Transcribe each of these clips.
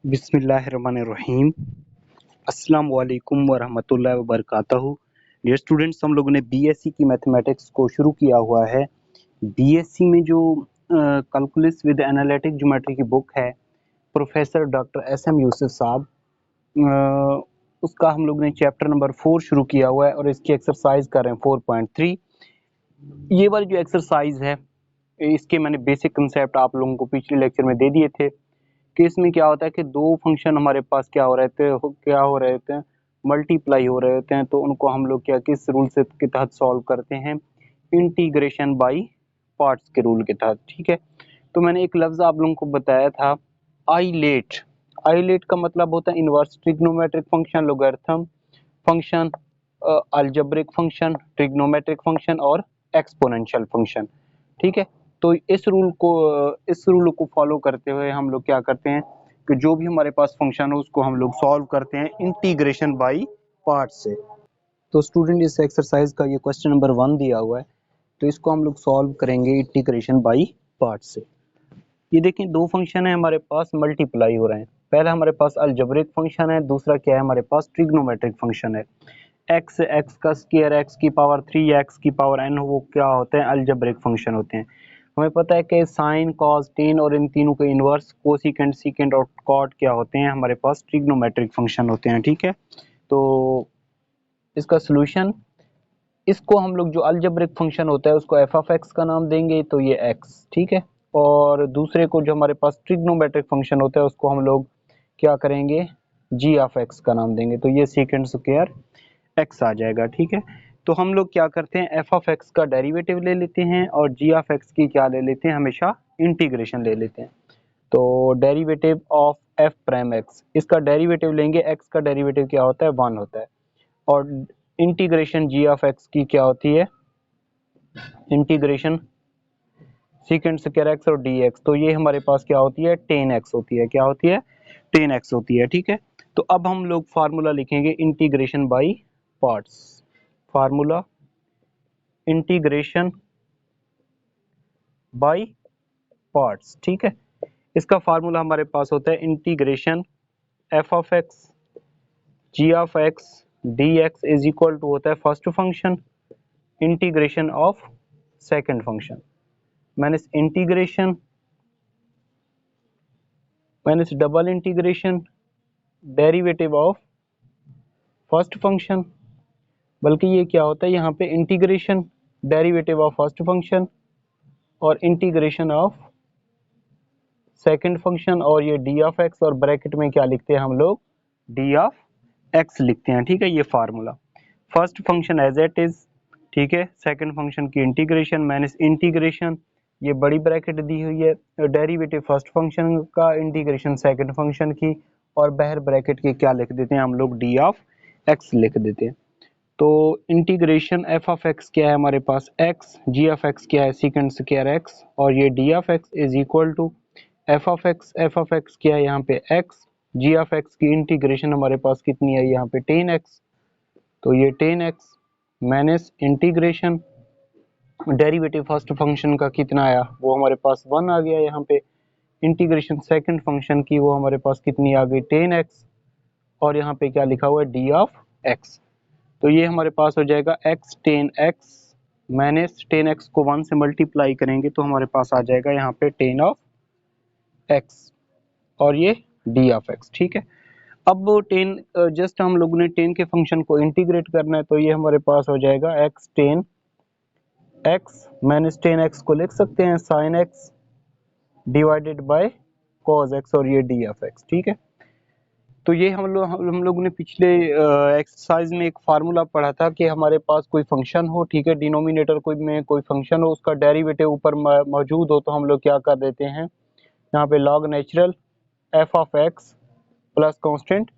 बिस्मिल्लाहिर्रहमानिर्रहीम। अस्सलाम वालेकुम वरहमतुल्लाहि वबरकातुहू। डियर स्टूडेंट्स, हम लोगों ने बीएससी की मैथमेटिक्स को शुरू किया हुआ है। बीएससी में जो कैलकुलस विद एनालिटिक ज्योमेट्री की बुक है प्रोफेसर डॉक्टर एसएम यूसुफ साहब, उसका हम लोग ने चैप्टर नंबर 4 शुरू किया हुआ है और इसकी एक्सरसाइज कर रहे हैं 4.3। ये वाली जो एक्सरसाइज है इसके मैंने बेसिक कंसेप्ट आप लोगों को पिछले लेक्चर में दे दिए थे कि इसमें क्या होता है कि दो फंक्शन हमारे पास क्या हो रहे थे मल्टीप्लाई हो रहे होते हैं, तो उनको हम लोग क्या किस रूल से के तहत सॉल्व करते हैं, इंटीग्रेशन बाय पार्ट्स के रूल के तहत। ठीक है, तो मैंने एक लफ्ज आप लोगों को बताया था आइलेट। आइलेट का मतलब होता है inverse trigonometric function, logarithm function, algebraic function, trigonometric function और एक्सपोनेंशियल फंक्शन। ठीक है, तो इस रूल को फॉलो करते हुए हम लोग क्या करते हैं कि जो भी हमारे पास फंक्शन हो उसको हम लोग सॉल्व करते हैं इंटीग्रेशन बाय पार्ट से। तो स्टूडेंट, इस एक्सरसाइज का ये क्वेश्चन नंबर 1 दिया हुआ है, तो इसको हम लोग सॉल्व करेंगे इंटीग्रेशन बाय पार्ट से। ये देखें, दो फंक्शन है हमारे पास, मल्टीप्लाई हो रहे हैं। पहला हमारे पास अलजेब्रिक फंक्शन है, दूसरा क्या है हमारे पास ट्रिग्नोमेट्रिक फंक्शन है। एक्स का स्क्वायर एक्स की पावर 3 एक्स की पावर n, वो क्या होते हैं अलजेब्रिक फंक्शन होते हैं। हमें पता है कि साइन कॉस टेन और इन तीनों के इनवर्स कोसिकेंट सीकेंट और कॉट क्या होते हैं हमारे पास ट्रिग्नोमेट्रिक फंक्शन होते हैं। ठीक है, तो इसका सोल्यूशन, इसको हम लोग जो अलजेब्रिक फंक्शन होता है उसको एफ ऑफ एक्स का नाम देंगे, तो ये एक्स। ठीक है, और दूसरे को जो हमारे पास ट्रिग्नोमेट्रिक फंक्शन होता है उसको हम लोग क्या करेंगे, जी ऑफ एक्स का नाम देंगे, तो ये सीकेंट स्क्वायर एक्स आ जाएगा। ठीक है, तो हम लोग क्या करते हैं, एफ ऑफ एक्स का डेरिवेटिव ले लेते हैं और जी ऑफ एक्स की क्या ले लेते हैं, हमेशा इंटीग्रेशन ले लेते हैं। तो derivative of F prime x, इसका डेरिवेटिव लेंगे, एक्स का डेरिवेटिव क्या होता है 1 होता है, और इंटीग्रेशन जी ऑफ एक्स की क्या होती है, इंटीग्रेशन सीकेंट स्क्वायर एक्स और डी एक्स, तो ये हमारे पास क्या होती है 10x होती है। क्या होती है 10x होती है। ठीक है, तो अब हम लोग फार्मूला लिखेंगे integration by parts. Formula integration by parts. ठीक है, इसका फार्मूला हमारे पास होता है integration F of x ji of x D x is equal to होता है first function integration of second function minus double integration derivative of first function, बल्कि ये क्या होता है यहाँ पे integration derivative of first function और इंटीग्रेशन ऑफ सेकंड फंक्शन, और ये डी ऑफ एक्स, और ब्रैकेट में क्या लिखते हैं हम लोग, डी ऑफ एक्स लिखते हैं। ठीक है, ये formula first function as it is. ठीक है, सेकंड फंक्शन की इंटीग्रेशन माइनस इंटीग्रेशन, ये बड़ी ब्रैकेट दी हुई है, डेरिवेटिव फर्स्ट फंक्शन का इंटीग्रेशन सेकंड फंक्शन की, और बाहर ब्रैकेट के क्या लिख देते हैं हम लोग, डी ऑफ एक्स लिख देते हैं। तो इंटीग्रेशन एफ ऑफ एक्स क्या है हमारे पास एक्स, जी ऑफ एक्स क्या है सीकेंट स्क्वायर एक्स, और ये d of x is equal to F of x क्या है यहाँ पे एक्स, जी ऑफ एक्स की इंटीग्रेशन हमारे पास कितनी है यहाँ पे 10x, तो ये 10x minus integration derivative first function का कितना आया, वो हमारे पास 1 आ गया यहाँ पे, इंटीग्रेशन सेकंड फंक्शन की वो हमारे पास कितनी आ गई 10x, और यहाँ पे क्या लिखा हुआ है डी ऑफ एक्स, तो ये हमारे पास हो जाएगा x 10x माइनस 10x को 1 से मल्टीप्लाई करेंगे तो हमारे पास आ जाएगा यहाँ पे 10 ऑफ x और ये d ऑफ x। ठीक है, अब 10 जस्ट हम लोगों ने 10 के फंक्शन को इंटीग्रेट करना है, तो ये हमारे पास हो जाएगा x 10x माइनस 10x को लिख सकते हैं sin x divided by cos x, और ये d ऑफ x। ठीक है, तो ये हम लोगों ने पिछले एक्सरसाइज में एक फार्मूला पढ़ा था कि हमारे पास कोई फंक्शन हो, ठीक है, डिनोमिनेटर कोई फंक्शन हो, उसका डेरिवेटिव ऊपर मौजूद हो, तो हम लोग क्या कर देते हैं यहाँ पे log natural F of X plus constant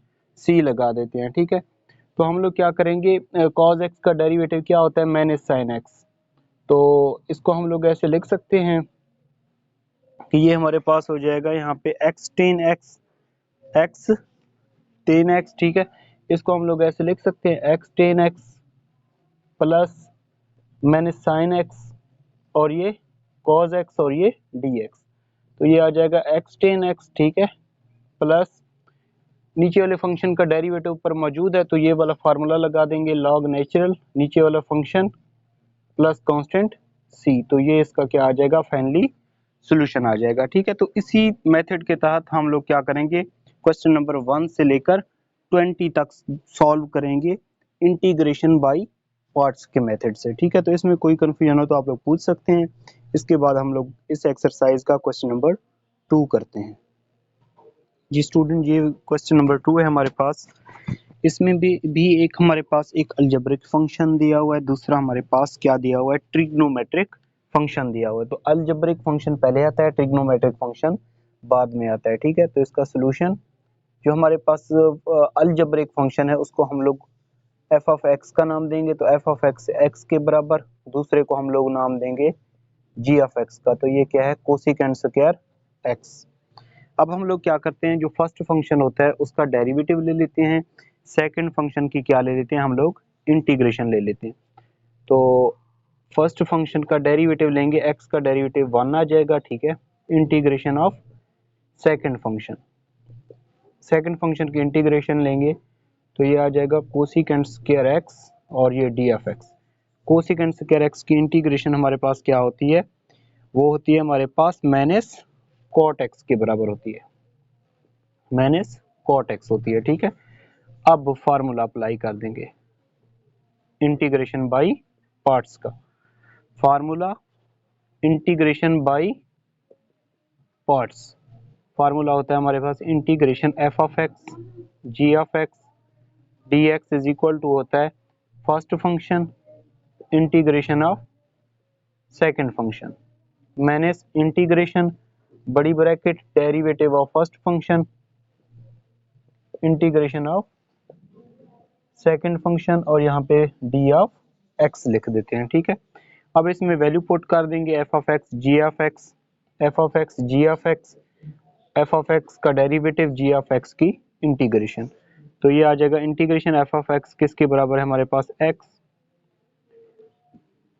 C लगा देते हैं। ठीक है, तो हम लोग क्या करेंगे, cos x का डेरिवेटिव क्या होता है माइनस sin x, तो इसको हम लोग ऐसे लिख सकते हैं कि ये हमारे पास हो जाएगा यहाँ पे x 10x, ठीक है, इसको हम लोग ऐसे लिख सकते हैं x 10x plus minus sin x और ये cos x और ये dx, तो ये आ जाएगा x 10x, ठीक है, प्लस नीचे वाले फंक्शन का डेरिवेटिव ऊपर मौजूद है तो ये वाला फार्मूला लगा देंगे, लॉग नेचुरल नीचे वाला फंक्शन प्लस कांस्टेंट c, तो ये इसका क्या आ जाएगा, फाइनली सॉल्यूशन आ जाएगा। ठीक है, तो इसी मेथड के तहत हम लोग क्या करेंगे, क्वेश्चन नंबर 1 से लेकर 20 तक सॉल्व करेंगे इंटीग्रेशन बाय पार्ट्स के मेथड से। ठीक है, तो इसमें कोई कंफ्यूजन हो तो आप लोग पूछ सकते हैं। इसके बाद हम लोग इस एक्सरसाइज का क्वेश्चन नंबर 2 करते हैं। जी स्टूडेंट, ये क्वेश्चन नंबर 2 है हमारे पास। इसमें भी एक हमारे पास एक अलजेब्रिक फंक्शन दिया हुआ है, दूसरा हमारे पास क्या दिया हुआ है, ट्रिग्नोमेट्रिक फंक्शन दिया हुआ है। तो अलजेब्रिक फंक्शन पहले आता है, ट्रिग्नोमेट्रिक फंक्शन बाद में आता है। ठीक है, तो इसका सोल्यूशन जो हमारे पास अलजेब्रिक फंक्शन है उसको हम लोग एफ ऑफ एक्स का नाम देंगे, तो एफ ऑफ एक्स एक्स के बराबर, दूसरे को हम लोग नाम देंगे जी ऑफ एक्स का, तो ये क्या है, कोसिकेंट स्क्वायर एक्स। अब हम लोग क्या करते हैं, जो फर्स्ट फंक्शन होता है उसका डेरिवेटिव ले लेते हैं, सेकंड फंक्शन की क्या ले लेते हैं, हम लोग इंटीग्रेशन ले लेते हैं। तो फर्स्ट फंक्शन का डेरिवेटिव लेंगे, एक्स का डेरिवेटिव 1 आ जाएगा। ठीक है, integration of second function, second function की इंटीग्रेशन लेंगे तो ये आ जाएगा कोसिकेंट स्क्वायर एक्स और ये d of x. Cosecant square x की इंटीग्रेशन हमारे पास क्या होती है, वो होती है हमारे पास माइनस कॉट एक्स के बराबर होती है, माइनस कॉट एक्स होती है। ठीक है, अब फार्मूला अप्लाई कर देंगे इंटीग्रेशन बाय पार्ट्स का। Formula integration by parts, formula होता है हमारे पास integration F of x ji of x D x is equal to होता है first function integration of second function minus integration बड़ी bracket derivative of first function integration of second function और यहाँ पे डी ऑफ एक्स लिख देते हैं। ठीक है, अब इसमें वैल्यू पुट कर देंगे, f of x ji of x, f of x ji of x, f of x का डेरिवेटिव जी ऑफ एक्स की इंटीग्रेशन, तो ये आ जाएगा इंटीग्रेशन एफ ऑफ एक्स किसके बराबर है हमारे पास, X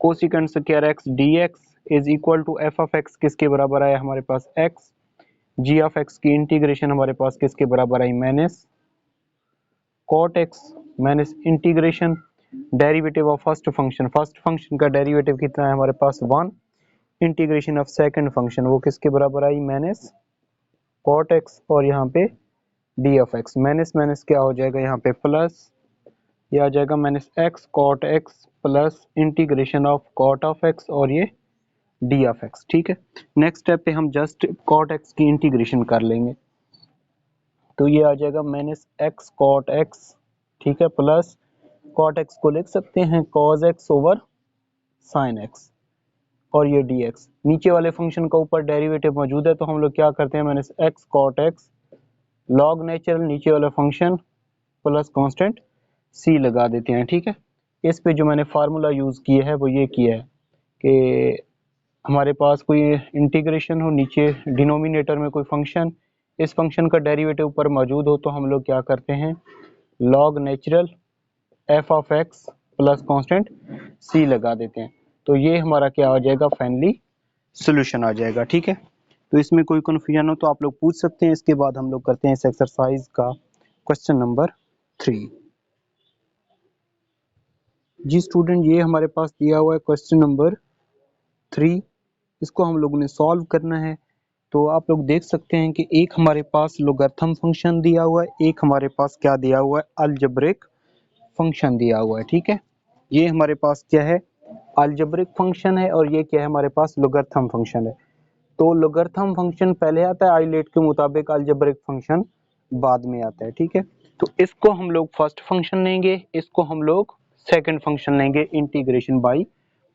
cosecant square X D x is equal to F of x किसके बराबर आया हमारे पास, एक्स, जी ऑफ एक्स की इंटीग्रेशन हमारे पास किसके बराबर आई, minus cot X minus integration derivative of first function का डेरिवेटिव कितना है हमारे पास 1, इंटीग्रेशन ऑफ सेकंड फंक्शन वो किसके बराबर आई, माइनस कॉट एक्स और यहाँ पे d of x, minus minus क्या हो जाएगा यहाँ पे प्लस, ये आ जाएगा minus x cot x plus integration of cot of x और ये डी ऑफ एक्स। ठीक है, नेक्स्ट स्टेप पे हम जस्ट कॉट एक्स की इंटीग्रेशन कर लेंगे, तो ये आ जाएगा माइनस एक्स कॉट एक्स, ठीक है, प्लस कॉट एक्स को लिख सकते हैं cos x over sine x और ये डी एक्स। नीचे वाले फंक्शन का ऊपर डेरिवेटिव मौजूद है तो हम लोग क्या करते हैं, minus x cot x log natural नीचे वाला फंक्शन प्लस कांस्टेंट सी लगा देते हैं। ठीक है, इस पे जो मैंने फार्मूला यूज़ किया है वो ये किया है कि हमारे पास कोई इंटीग्रेशन हो, नीचे डिनोमिनेटर में कोई फंक्शन, इस फंक्शन का डेरिवेटिव ऊपर मौजूद हो तो हम लोग क्या करते हैं, log natural F of X plus constant C लगा देते हैं, तो ये हमारा क्या हो जाएगा, फाइनली सॉल्यूशन आ जाएगा। ठीक है, तो इसमें कोई कन्फ्यूजन हो तो आप लोग पूछ सकते हैं। इसके बाद हम लोग करते हैं इस एक्सरसाइज का क्वेश्चन नंबर 3। जी स्टूडेंट, ये हमारे पास दिया हुआ है क्वेश्चन नंबर 3, इसको हम लोगों ने सॉल्व करना है। तो आप लोग देख सकते हैं कि एक हमारे पास लोगरिथम फंक्शन दिया हुआ है, एक हमारे पास क्या दिया हुआ है, अलजेब्रिक फंक्शन दिया हुआ है। ठीक है, ये हमारे पास क्या है, अलजेब्रिक फंक्शन है और ये क्या है हमारे पास, लोगरिथम फंक्शन है। तो लोगरिथम फंक्शन पहले आता है, आइलेट के मुताबिक अलजेब्रिक फंक्शन बाद में आता है। ठीक है, तो इसको हम लोग फर्स्ट फंक्शन लेंगे, इसको हम लोग सेकंड फंक्शन लेंगे, इंटीग्रेशन बाय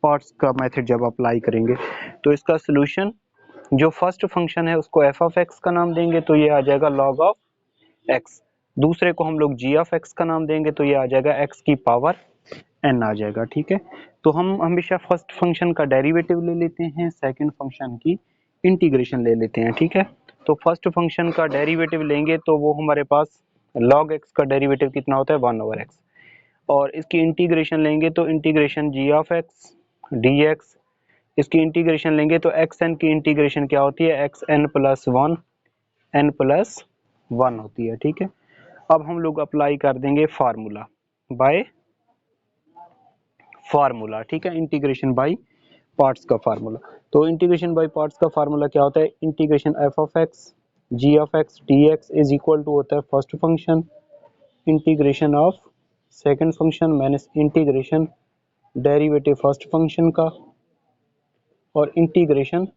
पार्ट्स का मेथड जब अप्लाई करेंगे तो इसका सॉल्यूशन जो फर्स्ट फंक्शन है उसको एफ ऑफ एक्स का नाम देंगे तो ये आ जाएगा लॉग ऑफ एक्स, दूसरे को हम लोग जी ऑफ एक्स का नाम देंगे तो ये आ जाएगा एक्स की पावर एन आ जाएगा। ठीक है, तो हम हमेशा फर्स्ट फंक्शन का डेरिवेटिव ले लेते हैं, सेकंड फंक्शन की इंटीग्रेशन ले लेते हैं। ठीक है, तो फर्स्ट फंक्शन का डेरिवेटिव लेंगे तो वो हमारे पास लॉग एक्स का डेरिवेटिव कितना होता है, 1 ओवर एक्स, और इसकी इंटीग्रेशन लेंगे तो integration g of x D x, इसकी इंटीग्रेशन लेंगे तो एक्स एन की इंटीग्रेशन क्या होती है, x n plus one n plus one होती है। ठीक है, अब हम लोग अप्लाई कर देंगे फार्मूला बाय फार्मूला, ठीक है, इंटीग्रेशन बाय पार्ट्स का फार्मूला। तो इंटीग्रेशन बाय पार्ट्स का फार्मूला क्या होता है, integration F of x ji of x D x is equal to होता है first function integration of second function minus integration derivative first function का और इंटीग्रेशन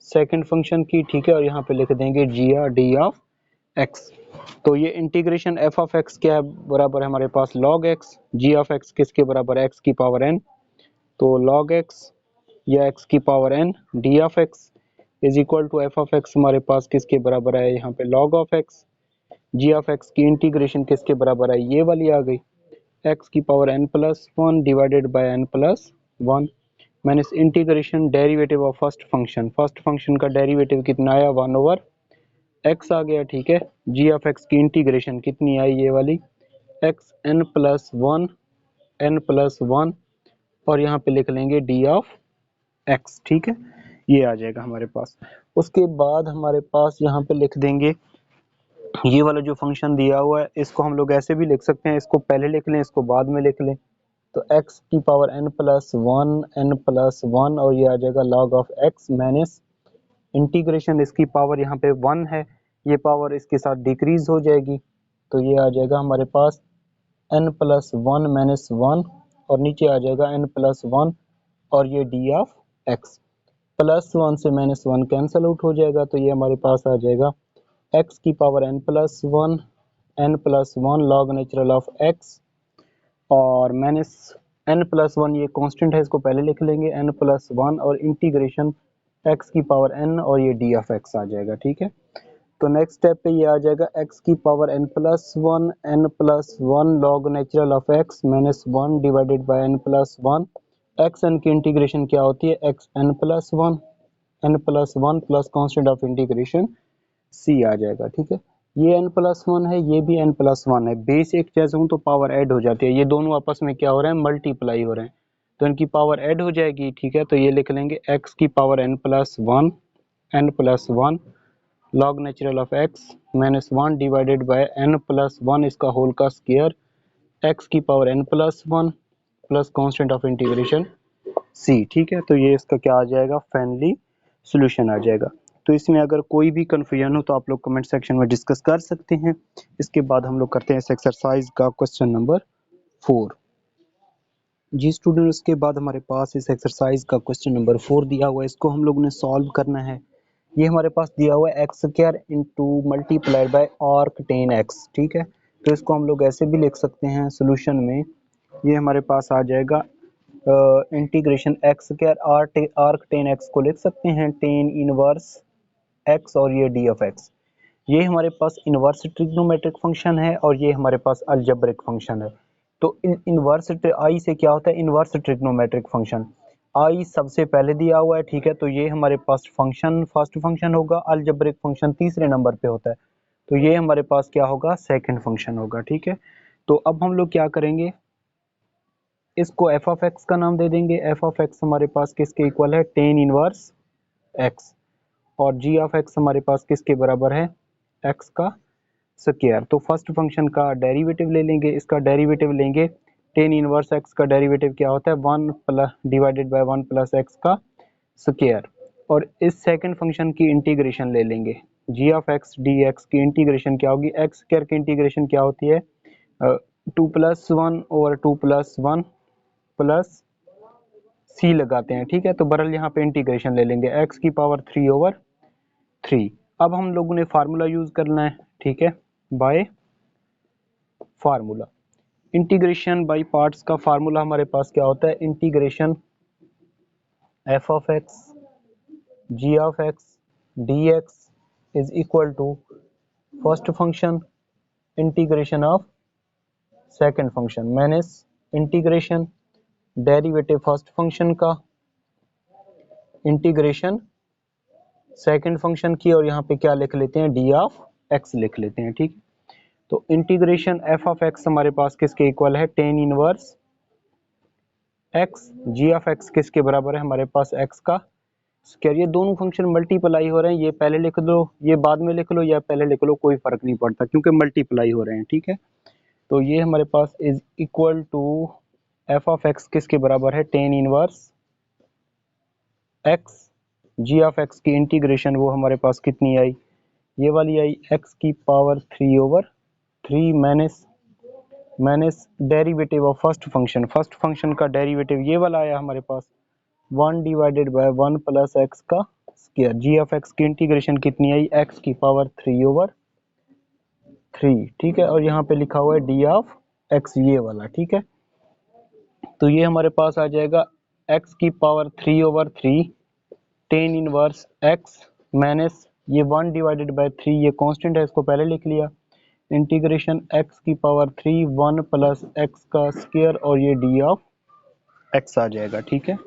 सेकंड फंक्शन की, ठीक है, और यहाँ पे लिख देंगे जी आर डी ऑफ एक्स। तो ये इंटीग्रेशन एफ ऑफ एक्स क्या है, बराबर है हमारे पास log x, g of x किसके बराबर है x की पावर n, तो log x या x की power n d of x is equal to F of x हमारे पास किसके बराबर है, यहाँ पे log of x, g of x की इंटीग्रेशन किसके बराबर है, ये वाली आ गई x की power n plus one divided by n plus one minus integration derivative of first function का डेरिवेटिव कितना आया 1/x आ गया, ठीक है। जी ऑफ एक्स की इंटीग्रेशन कितनी आई, ये वाली x n प्लस वन और यहाँ पे लिख लेंगे डी ऑफ एक्स, ठीक है, ये आ जाएगा हमारे पास। उसके बाद हमारे पास यहाँ पे लिख देंगे ये वाला जो फंक्शन दिया हुआ है, इसको हम लोग ऐसे भी लिख सकते हैं, इसको पहले लिख लें इसको बाद में लिख लें, तो x की पावर n प्लस वन और ये आ जाएगा log of x minus integration, इसकी पावर यहाँ पे 1 है, ये पावर इसके साथ डिक्रीज हो जाएगी, तो ये आ जाएगा हमारे पास n plus one minus one और नीचे आ जाएगा n प्लस वन और ये d of x plus one से माइनस वन कैंसिल आउट हो जाएगा, तो ये हमारे पास आ जाएगा x की power n plus one log natural of x और माइनस n प्लस वन, ये कांस्टेंट है, इसको पहले लिख लेंगे n प्लस वन और इंटीग्रेशन x की पावर n और ये d ऑफ x आ जाएगा, ठीक है। तो नेक्स्ट स्टेप पे ये आ जाएगा x की power n plus one log natural of x minus one divided by n plus one, x n की इंटीग्रेशन क्या होती है x n plus one plus constant of integration c आ जाएगा, ठीक है। ये n प्लस वन है, ये भी n प्लस वन है, बेस एक जैसे हूँ तो पावर ऐड हो जाती है, ये दोनों आपस में क्या हो रहे हैं, मल्टीप्लाई हो रहे हैं, तो इनकी पावर ऐड हो जाएगी, ठीक है। तो ये लिख लेंगे x की power n plus one log natural of x minus one divided by n plus one इसका होल का स्क्वायर x की power n plus one plus constant of integration c, ठीक है। तो ये इसका क्या आ जाएगा, फाइनली सोल्यूशन आ जाएगा। तो इसमें अगर कोई भी कंफ्यूजन हो तो आप लोग कमेंट सेक्शन में डिस्कस कर सकते हैं। इसके बाद हम लोग करते हैं इस एक्सरसाइज का क्वेश्चन नंबर 4। जी स्टूडेंट, उसके बाद हमारे पास इस एक्सरसाइज का क्वेश्चन नंबर 4 दिया हुआ है, इसको हम लोगों ने सॉल्व करना है। ये हमारे पास दिया हुआ है x square into multiplied by arc ten x, ठीक है। तो इसको हम लोग ऐसे भी लिख सकते हैं सोल्यूशन में, ये हमारे पास आ जाएगा integration x square arc ten x को लिख सकते हैं टेन इनवर्स एक्स और ये डी ऑफ एक्स, ये हमारे पास इनवर्स ट्रिग्नोमेट्रिक फंक्शन है और ये हमारे पास अलजेब्रिक फंक्शन है। तो इनवर्स आई से क्या होता है, इनवर्स ट्रिग्नोमेट्रिक फंक्शन, आई सबसे पहले दिया हुआ है, ठीक है। तो ये हमारे पास फंक्शन फर्स्ट फंक्शन होगा, अलजेब्रिक फंक्शन तीसरे नंबर पे होता है, तो ये हमारे पास क्या होगा, सेकंड फंक्शन होगा, ठीक है। तो अब हम लोग क्या करेंगे, इसको एफ ऑफ एक्स का नाम दे देंगे। एफ ऑफ एक्स हमारे पास किसके इक्वल है, टेन इनवर्स एक्स, और जी ऑफ एक्स हमारे पास किसके बराबर है, एक्स का स्क्वायर। तो फर्स्ट फंक्शन का डेरिवेटिव ले लेंगे, इसका डेरिवेटिव लेंगे, टेन इनवर्स एक्स का डेरिवेटिव क्या होता है, one plus divided by one plus X का स्क्वायर, और इस सेकंड फंक्शन की इंटीग्रेशन ले लेंगे, G of x D X की इंटीग्रेशन क्या होगी, एक्स स्क्वायर की इंटीग्रेशन क्या होती है, two plus one over two plus one plus C लगाते हैं, ठीक है। तो बरल यहाँ पे इंटीग्रेशन ले लेंगे एक्स की पावर थ्री ओवर थ्री। अब हम लोगों ने फार्मूला यूज करना है, ठीक है, by formula. Integration by parts का फार्मूला हमारे पास क्या होता है, integration F of x ji of x D x is equal to first function integration of second function minus integration derivative first function का इंटीग्रेशन सेकंड फंक्शन की, और यहाँ पे क्या लिख लेते हैं, डी ऑफ एक्स लिख लेते हैं, ठीक। तो इंटीग्रेशन एफ ऑफ एक्स हमारे पास किसके इक्वल है, tan inverse x, ji of x किसके बराबर है हमारे पास, एक्स का स्क्वायर, ये दोनों फंक्शन मल्टीप्लाई हो रहे हैं, ये पहले लिख लो, ये बाद में लिख लो, या पहले लिख लो, कोई फर्क नहीं पड़ता क्योंकि मल्टीप्लाई हो रहे हैं, ठीक है। तो ये हमारे पास is equal to F of x किसके बराबर है, tan inverse x, ji of x की इंटीग्रेशन वो हमारे पास कितनी आई, ये वाली आई एक्स की power 3/3 minus derivative of first function का डेरिवेटिव ये वाला आया हमारे पास 1 डिवाइडेड बाय 1 प्लस एक्स का स्क्वायर, जी ऑफ एक्स की इंटीग्रेशन कितनी आई, एक्स की पावर 3/3, ठीक है। और यहाँ पे लिखा हुआ है डी ऑफ एक्स ये वाला, ठीक है। तो ये हमारे पास आ जाएगा एक्स की power 3/3 ten inverse x minus ये 1 डिवाइडेड बाय 3, ये कांस्टेंट है, इसको पहले लिख लिया, इंटीग्रेशन एक्स की पावर 3 1 प्लस एक्स का स्क्वायर और ये डी ऑफ एक्स आ जाएगा, ठीक है।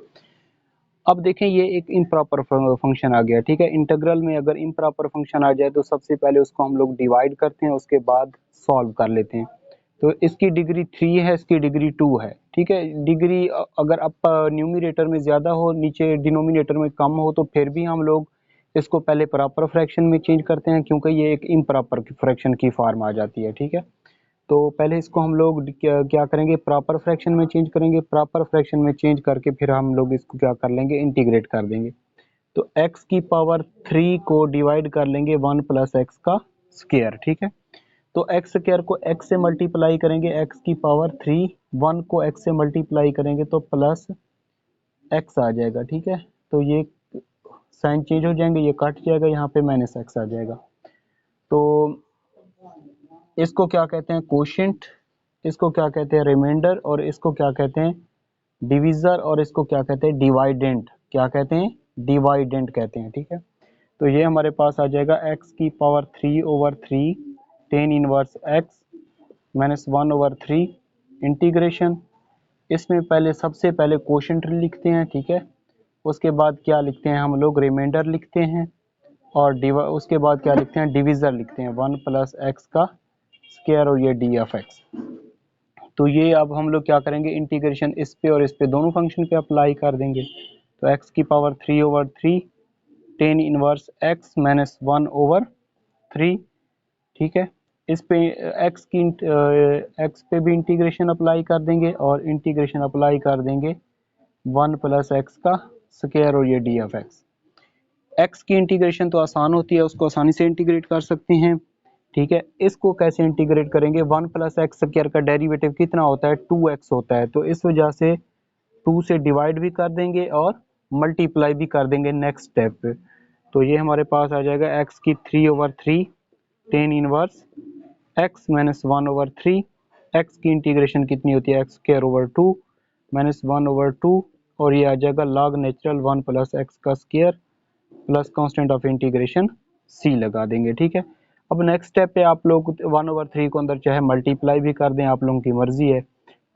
अब देखें ये एक इम्प्रॉपर फंक्शन आ गया, ठीक है। इंटीग्रल में अगर इम्प्रॉपर फंक्शन आ जाए तो सबसे पहले उसको हम लोग डिवाइड करते हैं, उसके बाद सॉल्व कर लेते हैं। तो इसकी डिग्री 3 है, इसकी डिग्री 2 है, ठीक है। डिग्री अगर अब न्यूमरेटर में ज़्यादा हो, नीचे डिनोमिनेटर में कम हो, तो फिर भी हम लोग इसको पहले प्रॉपर फ्रैक्शन में चेंज करते हैं क्योंकि ये एक इम्प्रॉपर फ्रैक्शन की फॉर्म आ जाती है, ठीक है। तो पहले इसको हम लोग क्या करेंगे, प्रॉपर फ्रैक्शन में चेंज करेंगे, प्रॉपर फ्रैक्शन में चेंज करके फिर हम लोग इसको क्या कर लेंगे, इंटीग्रेट कर देंगे। तो x की पावर 3 को डिवाइड कर लेंगे 1 प्लस एक्स का स्क्वायर, ठीक है। तो एक्स स्क्वायर को x से मल्टीप्लाई करेंगे, x की पावर 3, 1 को x से मल्टीप्लाई करेंगे तो प्लस x आ जाएगा, ठीक है। तो ये साइन चेंज हो जाएंगे, ये कट जाएगा, यहाँ पे माइनस x आ जाएगा। तो इसको क्या कहते हैं, कोशेंट, इसको क्या कहते हैं, रिमाइंडर, और इसको क्या कहते हैं, डिविजर, और इसको क्या कहते हैं, डिवाइडेंट, क्या कहते हैं, डिवाइडेंट कहते हैं, ठीक है। तो ये हमारे पास आ जाएगा x की power 3/3 tan inverse x minus 1/3 integration, इसमें पहले सबसे पहले कोशेंट लिखते हैं, ठीक है। उसके बाद क्या लिखते हैं हम लोग, रिमाइंडर लिखते हैं, और उसके बाद क्या लिखते हैं, डिविजर लिखते हैं 1 प्लस एक्स का स्क्वायर और ये डी ऑफ एक्स। तो ये अब हम लोग क्या करेंगे, इंटीग्रेशन इस पे और इस पे दोनों फंक्शन पे अप्लाई कर देंगे। तो x की power 3/3 tan inverse x minus 1/3, ठीक है। इस पे x पे भी इंटीग्रेशन अप्लाई कर देंगे और इंटीग्रेशन अप्लाई कर देंगे 1 प्लस एक्स का स्क्वायर और ये डी ऑफ एक्स। x की इंटीग्रेशन तो आसान होती है, उसको आसानी से इंटीग्रेट कर सकते हैं, ठीक है। इसको कैसे इंटीग्रेट करेंगे, 1 प्लस एक्स स्क्वायर का डेरिवेटिव कितना होता है, 2x होता है। तो इस वजह से 2 से डिवाइड भी कर देंगे और मल्टीप्लाई भी कर देंगे नेक्स्ट स्टेप पे। तो ये हमारे पास आ जाएगा x की 3/3 tan inverse x minus 1/3, x की इंटीग्रेशन कितनी होती है, x² 2 माइनस 1/2, और ये आ जाएगा लॉग नेचुरल 1 प्लस एक्स का square plus constant of integration c लगा देंगे, ठीक है। अब नेक्स्ट स्टेप पे आप लोग 1/3 को अंदर चाहे मल्टीप्लाई भी कर दें, आप लोगों की मर्जी है,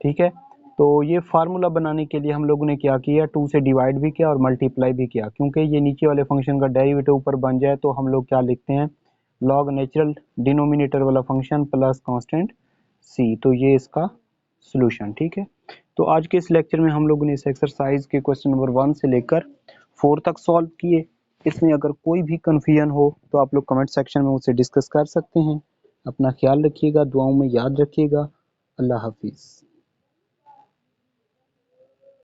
ठीक है। तो ये फार्मूला बनाने के लिए हम लोगों ने क्या किया, 2 से डिवाइड भी किया और मल्टीप्लाई भी किया, क्योंकि ये नीचे वाले फंक्शन का डेरिवेटिव ऊपर बन जाए तो हम लोग क्या लिखते हैं, लॉग नेचुरल डिनोमिनेटर वाला फंक्शन प्लस कांस्टेंट c। तो ये इसका सोल्यूशन, ठीक है। तो आज के इस लेक्चर में हम लोगों ने इस एक्सरसाइज के क्वेश्चन नंबर 1 से लेकर 4 तक सॉल्व किए। इसमें अगर कोई भी कन्फ्यूजन हो तो आप लोग कमेंट सेक्शन में मुझसे डिस्कस कर सकते हैं। अपना ख्याल रखिएगा, दुआओं में याद रखिएगा। अल्लाह हाफिज़।